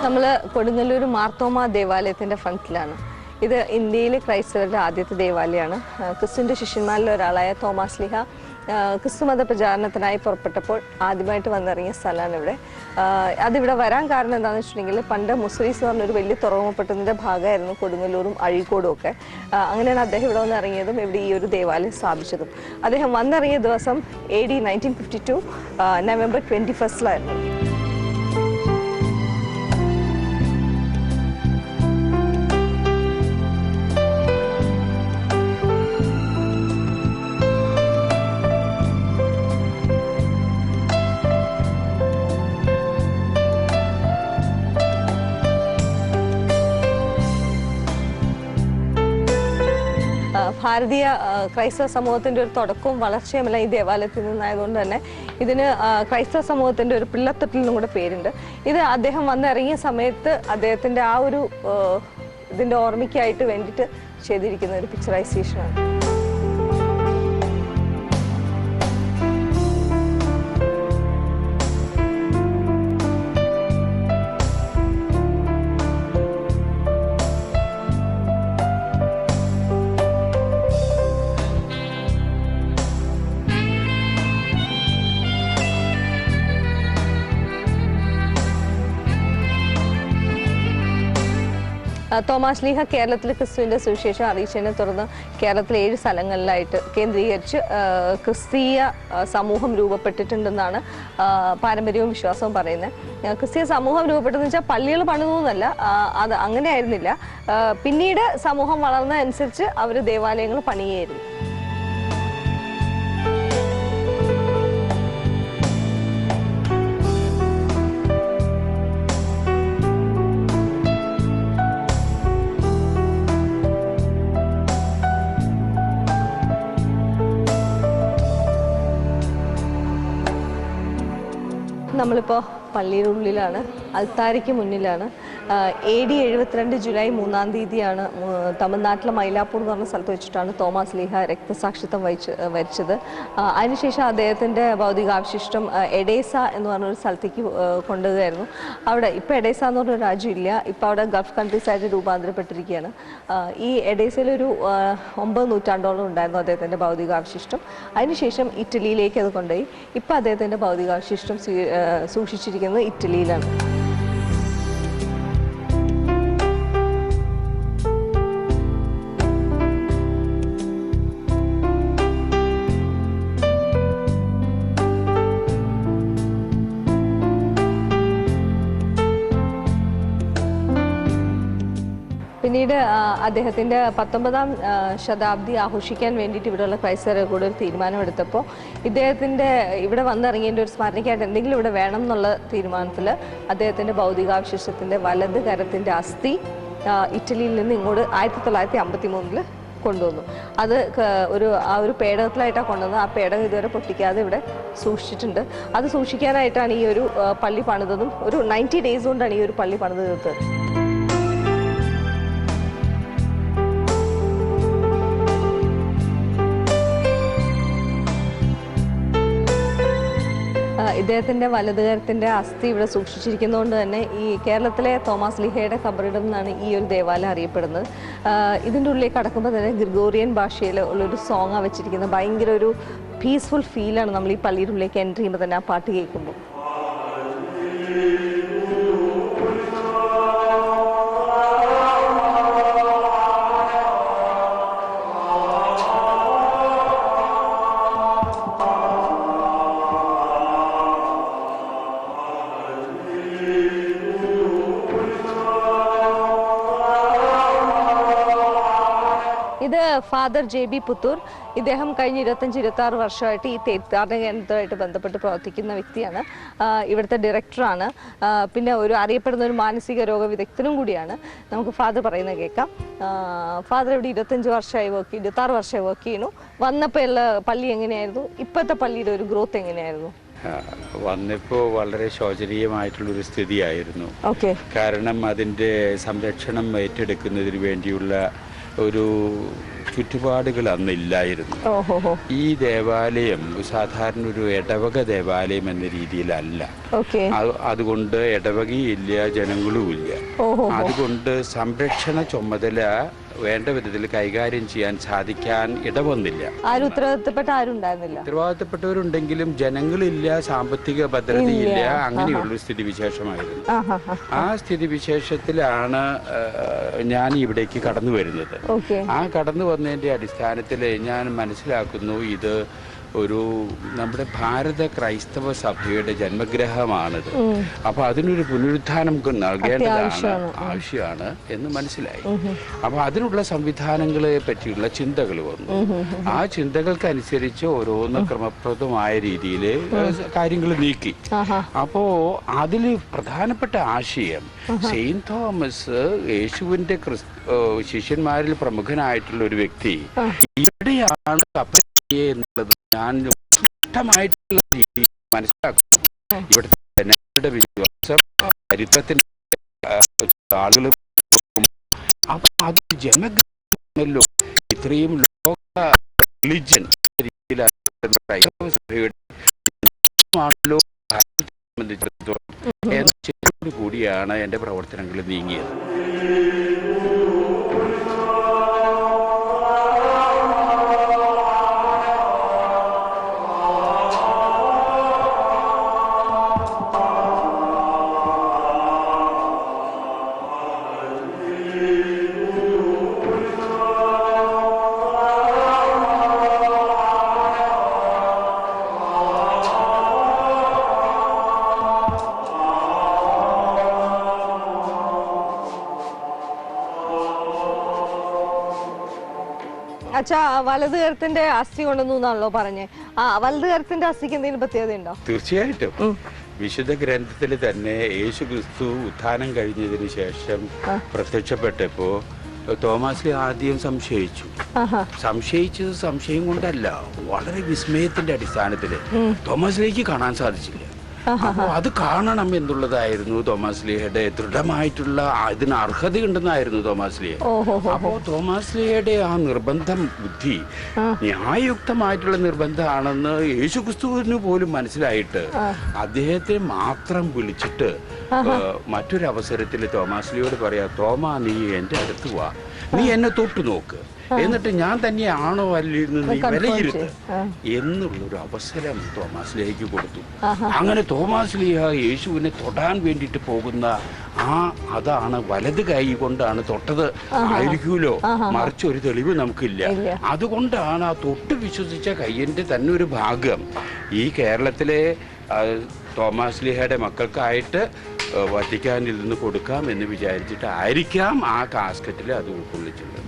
നമ്മൾ കൊടുങ്ങല്ലൂർ മാർത്തോമ ദേവാലയത്തിൻ്റെ ഫ്രണ്ടിലാണ്. ഇത് ഇന്ത്യയിലെ ക്രൈസ്തവരുടെ ആദ്യത്തെ ദേവാലയമാണ്. ക്രിസ്തുവിൻ്റെ ശിഷ്യന്മാരിൽ ഒരാളായ തോമാസ് ലീഹ ക്രിസ്തുമത പ്രചാരണത്തിനായി പുറപ്പെട്ടപ്പോൾ ആദ്യമായിട്ട് വന്നിറങ്ങിയ സ്ഥലമാണ് ഇവിടെ. അതിവിടെ വരാൻ കാരണം എന്താണെന്ന് വെച്ചിട്ടുണ്ടെങ്കിൽ പണ്ട് മുസ്ലിംസ് പറഞ്ഞൊരു വലിയ തുറമുഖപ്പെട്ടതിൻ്റെ ഭാഗമായിരുന്നു കൊടുങ്ങല്ലൂരും അഴീക്കോടും ഒക്കെ. അങ്ങനെയാണ് അദ്ദേഹം ഇവിടെ വന്ന് ഇറങ്ങിയതും ഇവിടെ ഈ ഒരു ദേവാലയം സ്ഥാപിച്ചതും. അദ്ദേഹം വന്നിറങ്ങിയ ദിവസം AD 1952 November 21 ഭാരതീയ ക്രൈസ്തവ സമൂഹത്തിൻ്റെ ഒരു തുടക്കവും വളർച്ചയുമല്ല ഈ ദേവാലയത്തിൽ നിന്നായതുകൊണ്ട് തന്നെ ഇതിന് ക്രൈസ്തവ സമൂഹത്തിൻ്റെ ഒരു പിള്ളത്തട്ടിൽ നിന്നും കൂടെ പേരുണ്ട്. ഇത് അദ്ദേഹം വന്നിറങ്ങിയ സമയത്ത് അദ്ദേഹത്തിൻ്റെ ആ ഒരു ഇതിൻ്റെ ഓർമ്മയ്ക്കായിട്ട് വേണ്ടിയിട്ട് ചെയ്തിരിക്കുന്ന ഒരു പിക്ചറൈസേഷനാണ്. തോമാസ് ലീഹ കേരളത്തിൽ ക്രിസ്തുവിൻ്റെ സുവിശേഷം അറിയിച്ചതിനെ തുടർന്ന് കേരളത്തിലെ 7 സ്ഥലങ്ങളിലായിട്ട് കേന്ദ്രീകരിച്ച് ക്രിസ്തീയ സമൂഹം രൂപപ്പെട്ടിട്ടുണ്ടെന്നാണ് പാരമ്പര്യവും വിശ്വാസവും പറയുന്നത്. ക്രിസ്തീയ സമൂഹം രൂപപ്പെട്ടതെന്ന് വെച്ചാൽ പള്ളികൾ പണിതൊന്നുമല്ല, അത് അങ്ങനെ ആയിരുന്നില്ല. പിന്നീട് സമൂഹം വളർന്നതനുസരിച്ച് അവർ ദേവാലയങ്ങൾ പണിയായിരുന്നു. നമ്മളിപ്പോൾ പള്ളിയുടെ ഉള്ളിലാണ്, അൽത്താരയ്ക്ക് മുന്നിലാണ്. AD 72 ജൂലൈ 3 തമിഴ്നാട്ടിലെ മൈലാപ്പൂർ എന്ന് പറഞ്ഞ സ്ഥലത്ത് വെച്ചിട്ടാണ് തോമാസ് ലീഹ രക്തസാക്ഷിത്വം വരിച്ചത്. അതിനുശേഷം അദ്ദേഹത്തിൻ്റെ ഭൗതികാവശിഷ്ടം എഡേസ എന്ന് പറഞ്ഞൊരു സ്ഥലത്തേക്ക് കൊണ്ടുപോകുകയായിരുന്നു. അവിടെ ഇപ്പോൾ എഡേസ എന്ന് പറഞ്ഞൊരു രാജ്യമില്ല, ഇപ്പോൾ അവിടെ ഗൾഫ് കൺട്രീസായിട്ട് രൂപാന്തരപ്പെട്ടിരിക്കുകയാണ്. ഈ എഡേസയിലൊരു 9 നൂറ്റാണ്ടോളം ഉണ്ടായിരുന്നു അദ്ദേഹത്തിൻ്റെ ഭൗതികാവശിഷ്ടം. അതിനുശേഷം ഇറ്റലിയിലേക്ക് അത് കൊണ്ടുപോയി. ഇപ്പോൾ അദ്ദേഹത്തിൻ്റെ ഭൗതികാവശിഷ്ടം സൂക്ഷിച്ചിരിക്കുന്നത് ഇറ്റലിയിലാണ്. പിന്നീട് അദ്ദേഹത്തിൻ്റെ 19ാം ശതാബ്ദി ആഘോഷിക്കാൻ വേണ്ടിയിട്ട് ഇവിടെയുള്ള ക്രൈസ്തവരെ കൂടെ ഒരു തീരുമാനമെടുത്തപ്പോൾ ഇദ്ദേഹത്തിൻ്റെ ഇവിടെ വന്നിറങ്ങിയതിൻ്റെ ഒരു സ്മരണയ്ക്കായിട്ട് എന്തെങ്കിലും ഇവിടെ വേണം എന്നുള്ള തീരുമാനത്തിൽ അദ്ദേഹത്തിൻ്റെ ഭൗതികാവശിഷ്ടത്തിൻ്റെ വലത് കരത്തിൻ്റെ അസ്ഥി ഇറ്റലിയിൽ നിന്ന് ഇങ്ങോട്ട് 1953 കൊണ്ടുവന്നു. അത് ആ ഒരു പേടകത്തിലായിട്ടാണ് കൊണ്ടുവന്നത്. ആ പേടകം ഇതുവരെ പൊട്ടിക്കാതെ ഇവിടെ സൂക്ഷിച്ചിട്ടുണ്ട്. അത് സൂക്ഷിക്കാനായിട്ടാണ് ഈ ഒരു പള്ളി പണിതതും. ഒരു 90 ഡേയ്സ് കൊണ്ടാണ് ഈ ഒരു പള്ളി പണിത് തീർത്തത്. ഇദ്ദേഹത്തിൻ്റെ വലതുകരത്തിൻ്റെ അസ്ഥി ഇവിടെ സൂക്ഷിച്ചിരിക്കുന്നതുകൊണ്ട് തന്നെ ഈ കേരളത്തിലെ തോമാസ് ലീഹയുടെ ഖബറിടം എന്നാണ് ഈ ഒരു ദേവാലയം അറിയപ്പെടുന്നത്. ഇതിൻ്റെ ഉള്ളിലേക്ക് കടക്കുമ്പോൾ തന്നെ ഗ്രിഗോറിയൻ ഭാഷയിൽ ഉള്ളൊരു സോങ്ങാണ് വെച്ചിരിക്കുന്നത്. ഭയങ്കര ഒരു പീസ്ഫുൾ ഫീലാണ് നമ്മൾ ഈ പള്ളിയുടെ ഉള്ളിലേക്ക് എൻ്റർ ചെയ്യുമ്പോൾ തന്നെ ആ പാട്ട് കേൾക്കുമ്പോൾ. ഇത് ഫാദർ JB പുത്തൂർ. ഇദ്ദേഹം കഴിഞ്ഞ 25-26 വർഷമായിട്ട് ഈ തീർത്ഥാടന കേന്ദ്രമായിട്ട് ബന്ധപ്പെട്ട് പ്രവർത്തിക്കുന്ന വ്യക്തിയാണ്. ഇവിടുത്തെ ഡയറക്ടറാണ്. പിന്നെ അറിയപ്പെടുന്ന ഒരു മാനസിക രോഗ വിദഗ്ധനും കൂടിയാണ്. നമുക്ക് ഫാദർ പറയുന്നത് കേൾക്കാം. ഫാദർ ഇവിടെ 26 വർഷമായി വർക്ക് ചെയ്യുന്നു. വന്നപ്പോൾ ഉള്ള പള്ളി എങ്ങനെയായിരുന്നു? ഇപ്പോഴത്തെ പള്ളിയുടെ ഒരു ഗ്രോത്ത് എങ്ങനെയായിരുന്നു? വന്നപ്പോൾ വളരെ ശോചനീയമായിട്ടുള്ളൊരു സ്ഥിതിയായിരുന്നു. കാരണം അതിൻ്റെ സംരക്ഷണം ഏറ്റെടുക്കുന്നതിന് വേണ്ടിയുള്ള ഒരു ചുറ്റുപാടുകൾ അന്നില്ലായിരുന്നു. ഈ ദേവാലയം സാധാരണ ഒരു ഇടവക ദേവാലയം എന്ന രീതിയിലല്ല. അതുകൊണ്ട് ഇടവകയില്ല, ജനങ്ങളുമില്ല. അതുകൊണ്ട് സംരക്ഷണ ചുമതല വേണ്ട വിധത്തിൽ കൈകാര്യം ചെയ്യാൻ സാധിക്കാൻ ഇടവന്നില്ല. ഉത്തരവാദിത്തപ്പെട്ടവരുണ്ടെങ്കിലും ജനങ്ങളില്ല, സാമ്പത്തിക ഭദ്രതയില്ല, അങ്ങനെയുള്ളൊരു സ്ഥിതിവിശേഷമായിരുന്നു. ആ സ്ഥിതിവിശേഷത്തിലാണ് ഞാൻ ഇവിടേക്ക് കടന്നു വരുന്നത്. ആ കടന്നു വന്നതിന്റെ അടിസ്ഥാനത്തിൽ ഞാൻ മനസ്സിലാക്കുന്നു ഇത് ഒരു നമ്മുടെ ഭാരത ക്രൈസ്തവ സഭയുടെ ജന്മഗ്രഹമാണിത്. അപ്പൊ അതിനൊരു പുനരുത്ഥാനം നൽകേണ്ടതാണ്, ആവശ്യമാണ് എന്ന് മനസ്സിലായി. അപ്പൊ അതിനുള്ള സംവിധാനങ്ങളെ പറ്റിയുള്ള ചിന്തകൾ വന്നു. ആ ചിന്തകൾക്കനുസരിച്ച് ഓരോന്ന് ക്രമപ്രദമായ രീതിയിൽ കാര്യങ്ങൾ നീക്കി. അപ്പോ അതിൽ പ്രധാനപ്പെട്ട ആശയം സെയിന്റ് തോമസ് യേശുവിന്റെ ശിഷ്യന്മാരിൽ പ്രമുഖനായിട്ടുള്ള ഒരു വ്യക്തി ഇവിടെയാണ് എന്നുള്ളത് ഞാൻ വ്യക്തമായിട്ടുള്ള രീതിയിൽ മനസ്സിലാക്കുന്നു. ഇവിടുത്തെ ജനങ്ങളുടെ വിശ്വാസം ചരിത്രത്തിന്റെ ആളുകൾ അപ്പൊ അത് ജനഗ്രഹമല്ലോ. ഇത്രയും ലോക റിലിജൻ രീതിയിലാണല്ലോ എന്ന ചിന്തയോടു കൂടിയാണ് എന്റെ പ്രവർത്തനങ്ങൾ നീങ്ങിയത്. അച്ഛാ, വലത് കരത്തിന്റെ അസ്ഥി കൊണ്ടുവന്നു എന്നാണല്ലോ പറഞ്ഞേ. വലത് കരത്തിന്റെ അസ്ഥിക്ക് എന്തെങ്കിലും പ്രത്യേകത ഉണ്ടോ? തീർച്ചയായിട്ടും. വിശുദ്ധ ഗ്രന്ഥത്തിൽ തന്നെ യേശു ക്രിസ്തു ഉത്ഥാനം കഴിഞ്ഞതിന് ശേഷം പ്രത്യക്ഷപ്പെട്ടപ്പോ തോമാസ് ആദ്യം സംശയിച്ചത് സംശയം കൊണ്ടല്ല, വളരെ വിസ്മയത്തിന്റെ അടിസ്ഥാനത്തില് തോമാസിലേക്ക് കാണാൻ സാധിച്ചില്ല. അപ്പോൾ അത് കാണണം എന്നുള്ളതായിരുന്നു തോമാസ് ലീഹയുടെ ദൃഢമായിട്ടുള്ള, അതിന് അർഹതയുണ്ടെന്നായിരുന്നു തോമാസ് ലീഹ. അപ്പോൾ തോമാസ് ലീഹയുടെ ആ നിർബന്ധം ബുദ്ധി ന്യായയുക്തമായിട്ടുള്ള നിർബന്ധമാണെന്ന് യേശുക്രിസ്തുവിന് പോലും മനസ്സിലായിട്ട് അദ്ദേഹത്തെ മാത്രം വിളിച്ചിട്ട് മറ്റൊരു അവസരത്തിൽ തോമാസ് ലീഹയോട് പറയാ, തോമാ നീ എൻ്റെ അടുത്ത് വാ, നീ എന്നെ തൊട്ടു നോക്ക്, എന്നിട്ട് ഞാൻ തന്നെയാണോ അല്ലെന്ന് നീ വിലയിരുത്ത് എന്നുള്ളൊരു അവസരം തോമാസ് ലീഹയ്ക്ക് കൊടുത്തു. അങ്ങനെ തോമാസ് ലീഹ യേശുവിനെ തൊടാൻ വേണ്ടിയിട്ട് പോകുന്ന അതാണ് വലത് കൈ കൊണ്ടാണ് തൊട്ടത് ആയിരിക്കുമല്ലോ, മറിച്ച് ഒരു തെളിവ് നമുക്കില്ല. അതുകൊണ്ടാണ് ആ തൊട്ട് വിശ്വസിച്ച കയ്യന്റെ തന്നെ ഒരു ഭാഗം ഈ കേരളത്തിലെ തോമാസ് ലീഹയുടെ മക്കൾക്കായിട്ട് വത്തിക്കാനിൽ നിന്ന് കൊടുക്കാം എന്ന് വിചാരിച്ചിട്ട് ആയിരിക്കാം ആ കാസ്കറ്റിൽ അത് ഉൾക്കൊള്ളിച്ചിട്ടുണ്ട്.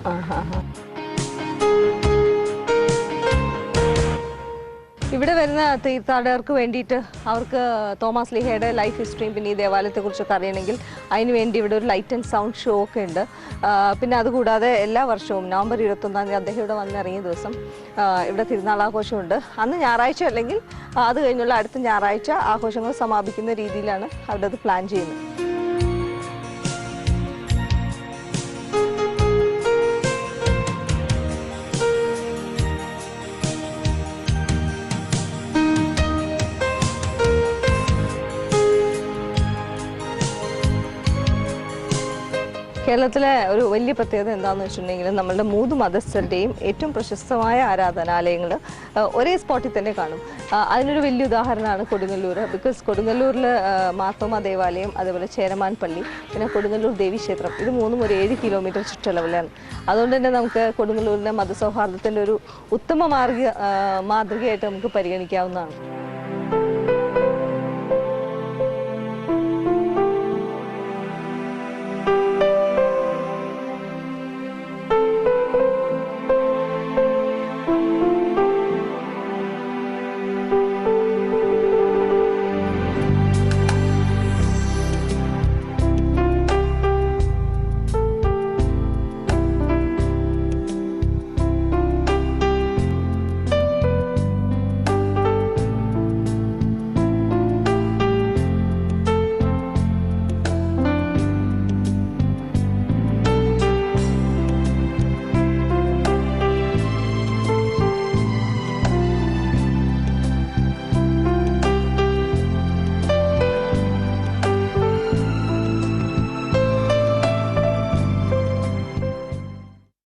ഇവിടെ വരുന്ന തീർത്ഥാടകർക്ക് വേണ്ടിയിട്ട് അവർക്ക് തോമാസ് ലീഹയുടെ ലൈഫ് ഹിസ്റ്ററിയും പിന്നെ ഈ ദേവാലയത്തെക്കുറിച്ചൊക്കെ അറിയണമെങ്കിൽ അതിനുവേണ്ടി ഇവിടെ ഒരു ലൈറ്റ് ആൻഡ് സൗണ്ട് ഷോ ഒക്കെ ഉണ്ട്. പിന്നെ അതുകൂടാതെ എല്ലാ വർഷവും നവംബർ 21-ാം തീയതി അദ്ദേഹം ഇവിടെ വന്നിറങ്ങിയ ദിവസം ഇവിടെ തിരുനാളാഘോഷമുണ്ട്. അന്ന് ഞായറാഴ്ച അല്ലെങ്കിൽ അത് കഴിഞ്ഞുള്ള അടുത്ത ഞായറാഴ്ച ആഘോഷങ്ങൾ സമാപിക്കുന്ന രീതിയിലാണ് അവിടെ അത് പ്ലാൻ ചെയ്യുന്നത്. കേരളത്തിലെ ഒരു വലിയ പ്രത്യേകത എന്താണെന്ന് വെച്ചിട്ടുണ്ടെങ്കിൽ നമ്മളുടെ 3 മതസ്ഥരുടെയും ഏറ്റവും പ്രശസ്തമായ ആരാധനാലയങ്ങൾ ഒരേ സ്പോട്ടിൽ തന്നെ കാണും. അതിനൊരു വലിയ ഉദാഹരണമാണ് കൊടുങ്ങല്ലൂർ. ബിക്കോസ് കൊടുങ്ങല്ലൂരിൽ മാർത്തോമ ദേവാലയം, അതേപോലെ ചേരമാൻ പള്ളി, പിന്നെ കൊടുങ്ങല്ലൂർ ദേവീക്ഷേത്രം, ഇത് 3 ഒരു 7 കിലോമീറ്റർ ചുറ്റളവിലാണ്. അതുകൊണ്ട് തന്നെ നമുക്ക് കൊടുങ്ങല്ലൂരിലെ മതസൗഹാർദ്ദത്തിൻ്റെ ഒരു ഉത്തമ മാതൃകയായിട്ട് നമുക്ക് പരിഗണിക്കാവുന്നതാണ്.